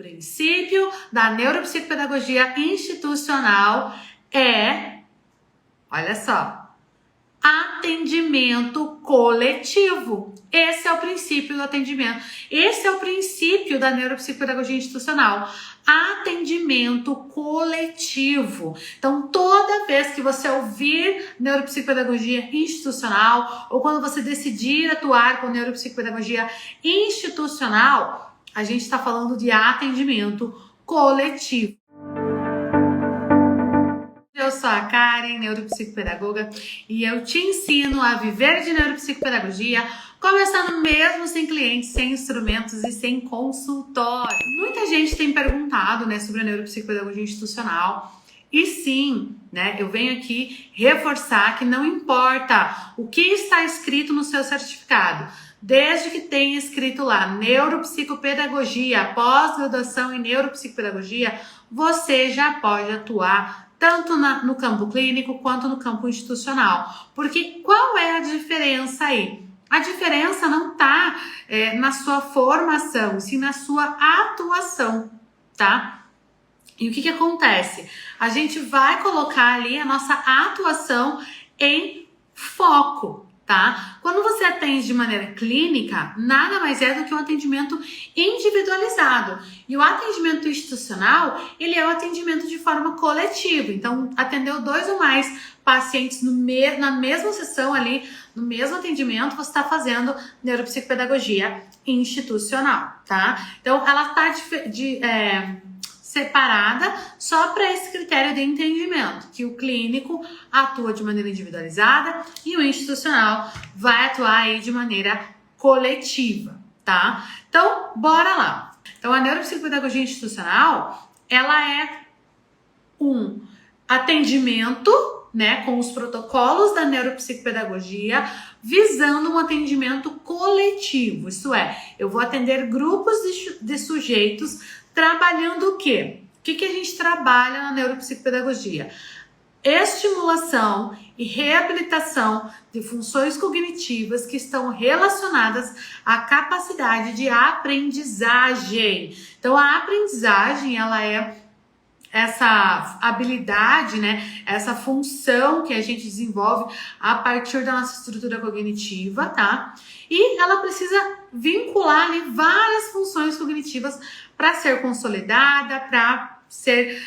princípio da neuropsicopedagogia institucional é, olha só, atendimento coletivo. Esse é o princípio do atendimento. Esse é o princípio da neuropsicopedagogia institucional. Atendimento coletivo. Então, toda vez que você ouvir neuropsicopedagogia institucional ou quando você decidir atuar com neuropsicopedagogia institucional, a gente está falando de atendimento coletivo. Eu sou a Karen, neuropsicopedagoga, e eu te ensino a viver de neuropsicopedagogia, começando mesmo sem clientes, sem instrumentos e sem consultório. Muita gente tem perguntado, sobre a neuropsicopedagogia institucional. E sim, eu venho aqui reforçar que não importa o que está escrito no seu certificado, desde que tenha escrito lá neuropsicopedagogia, pós-graduação em neuropsicopedagogia, você já pode atuar tanto no campo clínico quanto no campo institucional. Porque qual é a diferença aí? A diferença não está na sua formação, sim na sua atuação, tá? E o que acontece? A gente vai colocar ali a nossa atuação em foco, tá? Quando você atende de maneira clínica, nada mais é do que um atendimento individualizado. E o atendimento institucional, ele é o atendimento de forma coletiva. Então, atendeu 2 ou mais pacientes na mesma sessão ali, no mesmo atendimento, você está fazendo neuropsicopedagogia institucional, tá? Então, ela está separada só para esse critério de entendimento, que o clínico atua de maneira individualizada e o institucional vai atuar aí de maneira coletiva, tá? Então, bora lá. Então, a neuropsicopedagogia institucional, ela é um atendimento, com os protocolos da neuropsicopedagogia, visando um atendimento coletivo. Isso é, eu vou atender grupos de sujeitos trabalhando o quê? O que a gente trabalha na neuropsicopedagogia? Estimulação e reabilitação de funções cognitivas que estão relacionadas à capacidade de aprendizagem. Então, a aprendizagem, ela é essa habilidade, essa função que a gente desenvolve a partir da nossa estrutura cognitiva, tá? E ela precisa vincular ali várias funções cognitivas para ser consolidada, para ser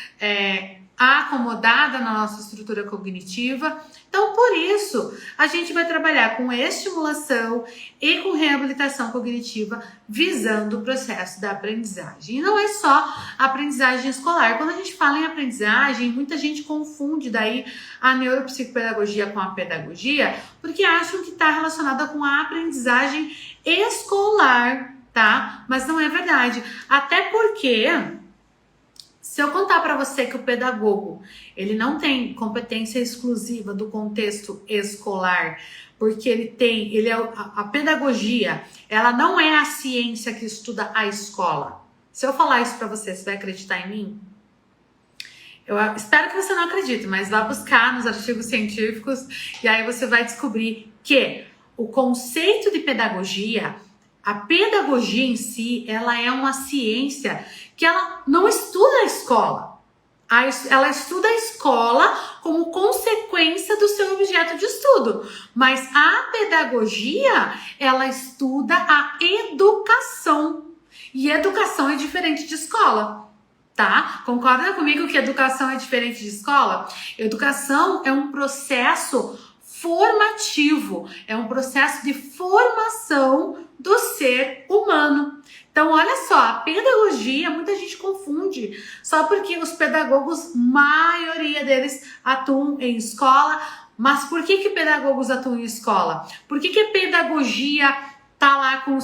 acomodada na nossa estrutura cognitiva. Então, por isso, a gente vai trabalhar com estimulação e com reabilitação cognitiva, visando o processo da aprendizagem. E não é só a aprendizagem escolar. Quando a gente fala em aprendizagem, muita gente confunde daí a neuropsicopedagogia com a pedagogia, porque acham que está relacionada com a aprendizagem escolar, tá? Mas não é verdade. Até porque, se eu contar para você que o pedagogo, ele não tem competência exclusiva do contexto escolar, porque a pedagogia, ela não é a ciência que estuda a escola. Se eu falar isso para você, você vai acreditar em mim? Eu espero que você não acredite, mas vá buscar nos artigos científicos e aí você vai descobrir que o conceito de pedagogia, a pedagogia em si, ela é uma ciência que ela não estuda a escola. Ela estuda a escola como consequência do seu objeto de estudo. Mas a pedagogia, ela estuda a educação. E educação é diferente de escola, tá? Concorda comigo que educação é diferente de escola? Educação é um processo formativo, é um processo de formação do ser humano. Então, olha só, a pedagogia, muita gente confunde, só porque os pedagogos, maioria deles, atuam em escola. Mas por que pedagogos atuam em escola? Por que a pedagogia tá lá com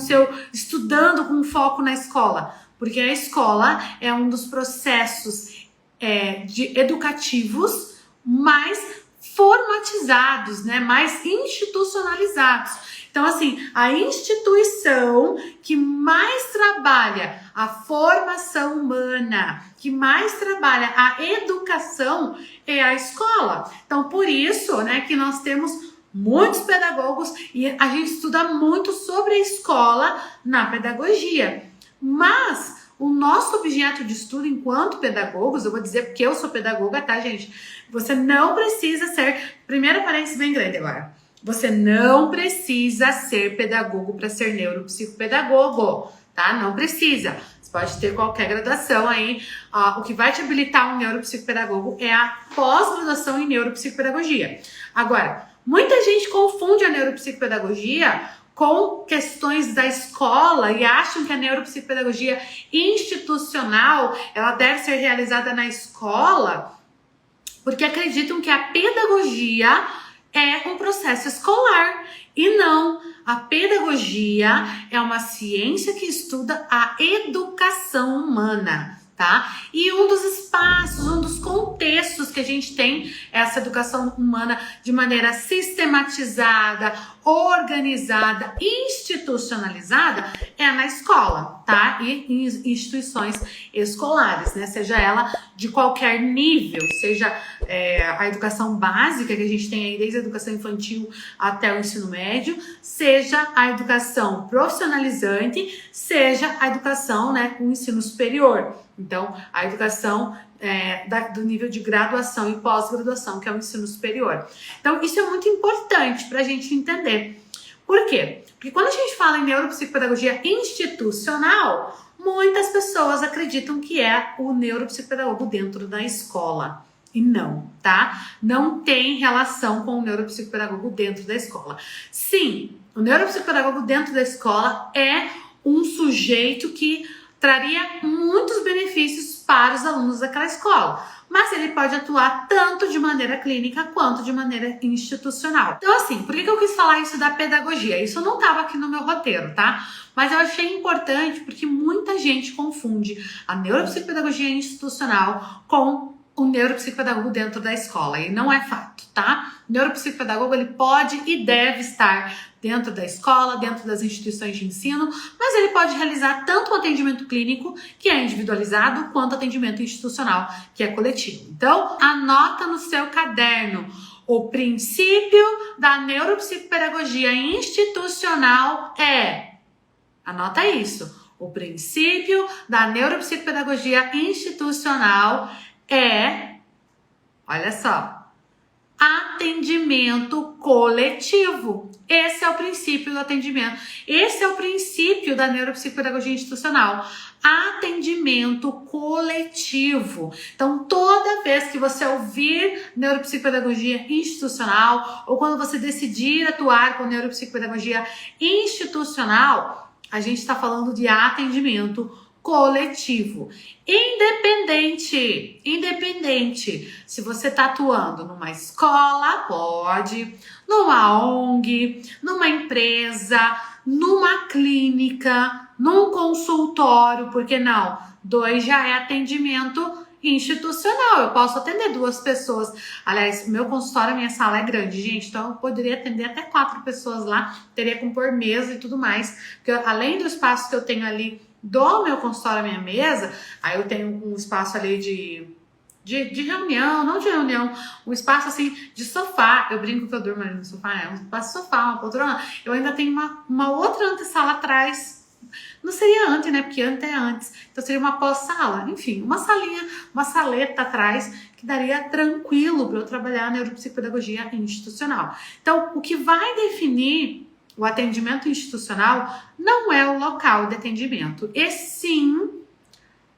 estudando com foco na escola? Porque a escola é um dos processos educativos mais formatizados, mais institucionalizados. Então, assim, a instituição que mais trabalha a formação humana, que mais trabalha a educação é a escola. Então, por isso, que nós temos muitos pedagogos e a gente estuda muito sobre a escola na pedagogia. Mas o nosso objeto de estudo enquanto pedagogos, eu vou dizer porque eu sou pedagoga, tá, gente? Você não precisa ser, primeiro parênteses bem grande agora, você não precisa ser pedagogo para ser neuropsicopedagogo, tá? Não precisa. Você pode ter qualquer graduação aí. O que vai te habilitar um neuropsicopedagogo é a pós-graduação em neuropsicopedagogia. Agora, muita gente confunde a neuropsicopedagogia com questões da escola e acham que a neuropsicopedagogia institucional ela deve ser realizada na escola porque acreditam que a pedagogia é um processo escolar. E não, a pedagogia é uma ciência que estuda a educação humana, tá? E um dos espaços, um dos contextos que a gente tem essa educação humana de maneira sistematizada, organizada, institucionalizada é na escola, tá? E em instituições escolares, né? Seja ela de qualquer nível, seja a educação básica que a gente tem aí desde a educação infantil até o ensino médio, seja a educação profissionalizante, seja a educação, né, com o ensino superior. Então, a educação do nível de graduação e pós-graduação, que é o ensino superior. Então, isso é muito importante para a gente entender. Por quê? Porque quando a gente fala em neuropsicopedagogia institucional, muitas pessoas acreditam que é o neuropsicopedagogo dentro da escola. E não, tá? Não tem relação com o neuropsicopedagogo dentro da escola. Sim, o neuropsicopedagogo dentro da escola é um sujeito que traria muitos benefícios para os alunos daquela escola, mas ele pode atuar tanto de maneira clínica quanto de maneira institucional. Então, assim, por que eu quis falar isso da pedagogia? Isso não estava aqui no meu roteiro, tá? Mas eu achei importante porque muita gente confunde a neuropsicopedagogia institucional com o neuropsicopedagogo dentro da escola, e não é fato, tá? O neuropsicopedagogo, ele pode e deve estar dentro da escola, dentro das instituições de ensino, mas ele pode realizar tanto o atendimento clínico, que é individualizado, quanto o atendimento institucional, que é coletivo. Então, anota no seu caderno. O princípio da neuropsicopedagogia institucional anota isso, o princípio da neuropsicopedagogia institucional olha só, atendimento coletivo. Esse é o princípio do atendimento. Esse é o princípio da neuropsicopedagogia institucional. Atendimento coletivo. Então, toda vez que você ouvir neuropsicopedagogia institucional ou quando você decidir atuar com neuropsicopedagogia institucional, a gente está falando de atendimento coletivo. Independente. Se você está atuando numa escola, pode, numa ONG, numa empresa, numa clínica, num consultório, por que não? 2 já é atendimento institucional. Eu posso atender 2 pessoas. Aliás, meu consultório, minha sala é grande, gente, então eu poderia atender até 4 pessoas lá, teria que pôr mesa e tudo mais, porque além do espaço que eu tenho ali do meu consultório à minha mesa, aí eu tenho um espaço ali de reunião, não de reunião, um espaço assim de sofá. Eu brinco que eu durmo ali no sofá, é um espaço de sofá, uma poltrona. Eu ainda tenho uma outra antessala atrás. Não seria ante, né? Porque ante é antes. Então seria uma pós-sala. Enfim, uma salinha, uma saleta atrás que daria tranquilo para eu trabalhar a neuropsicopedagogia institucional. Então, o que vai definir o atendimento institucional não é o local de atendimento, e sim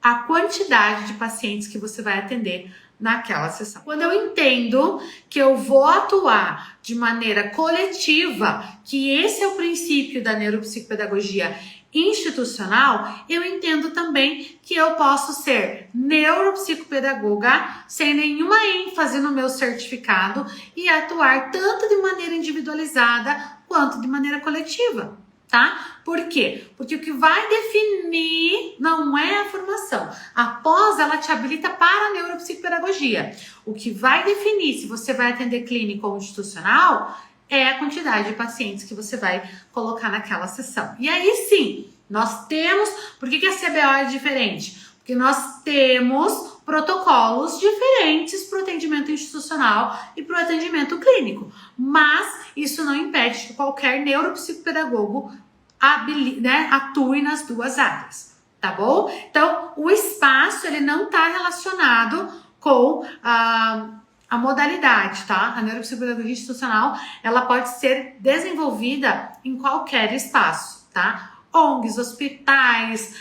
a quantidade de pacientes que você vai atender naquela sessão. Quando eu entendo que eu vou atuar de maneira coletiva, que esse é o princípio da neuropsicopedagogia institucional, eu entendo também que eu posso ser neuropsicopedagoga sem nenhuma ênfase no meu certificado e atuar tanto de maneira individualizada quanto de maneira coletiva, tá? Por quê? Porque o que vai definir não é a formação. Após, ela te habilita para a neuropsicopedagogia. O que vai definir se você vai atender clínico ou institucional é a quantidade de pacientes que você vai colocar naquela sessão. E aí sim, nós temos... Por que a CBO é diferente? Porque nós temos protocolos diferentes para o atendimento institucional e para o atendimento clínico. Mas isso não impede que qualquer neuropsicopedagogo atue nas 2 áreas. tá bom? Então, o espaço, ele não está relacionado com a modalidade, tá? A neuropsicopedagogia institucional, ela pode ser desenvolvida em qualquer espaço, tá? ONGs, hospitais,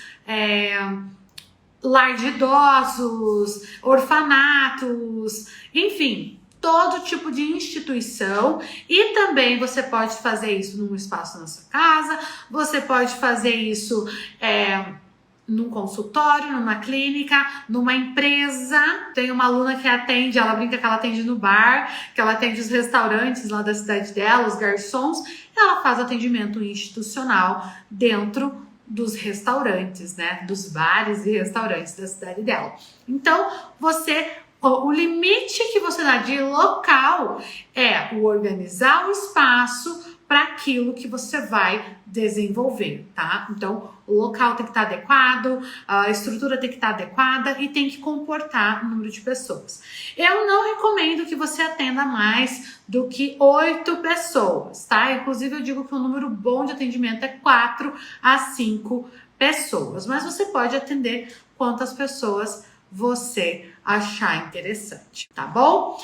lar de idosos, orfanatos, enfim, todo tipo de instituição. E também você pode fazer isso num espaço na sua casa, você pode fazer isso num consultório, numa clínica, numa empresa. Tem uma aluna que atende, ela brinca que ela atende no bar, que ela atende os restaurantes lá da cidade dela, os garçons. Ela faz atendimento institucional dentro dos restaurantes, né? Dos bares e restaurantes da cidade dela. Então, o limite que você dá de local é o organizar o espaço para aquilo que você vai desenvolver, tá? Então, o local tem que estar adequado, a estrutura tem que estar adequada e tem que comportar o número de pessoas. Eu não recomendo que você atenda mais do que 8 pessoas, tá? Inclusive, eu digo que o número bom de atendimento é 4 a 5 pessoas, mas você pode atender quantas pessoas você achar interessante, tá bom?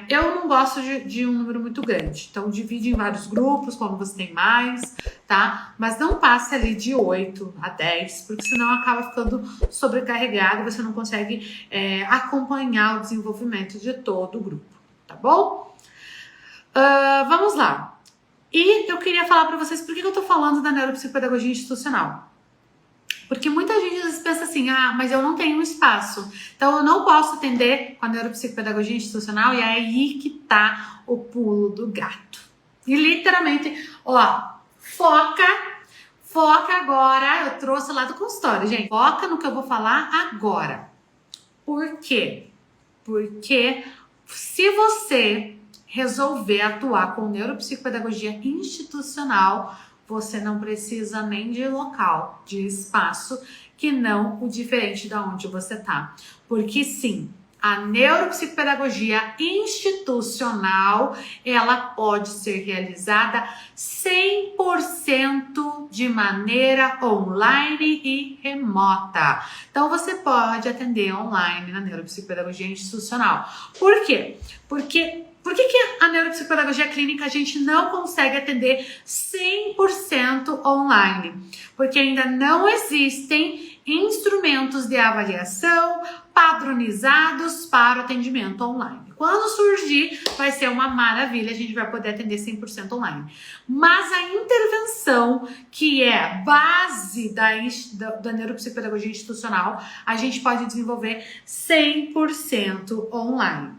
Eu não gosto de um número muito grande, então divide em vários grupos, quando você tem mais, tá? Mas não passe ali de 8 a 10, porque senão acaba ficando sobrecarregado, você não consegue acompanhar o desenvolvimento de todo o grupo, tá bom? Vamos lá. E eu queria falar para vocês por que eu tô falando da neuropsicopedagogia institucional. Porque muita gente às vezes pensa assim, mas eu não tenho um espaço, então eu não posso atender com a neuropsicopedagogia institucional, e é aí que tá o pulo do gato. E literalmente, foca agora, eu trouxe lá do consultório, gente, foca no que eu vou falar agora. Por quê? Porque se você resolver atuar com neuropsicopedagogia institucional, você não precisa nem de local, de espaço, que não o diferente de onde você tá. Porque sim, a neuropsicopedagogia institucional, ela pode ser realizada 100% de maneira online e remota. Então, você pode atender online na neuropsicopedagogia institucional. Por quê? Por que a neuropsicopedagogia clínica a gente não consegue atender 100% online? Porque ainda não existem instrumentos de avaliação padronizados para o atendimento online. Quando surgir, vai ser uma maravilha, a gente vai poder atender 100% online. Mas a intervenção, que é base da neuropsicopedagogia institucional, a gente pode desenvolver 100% online.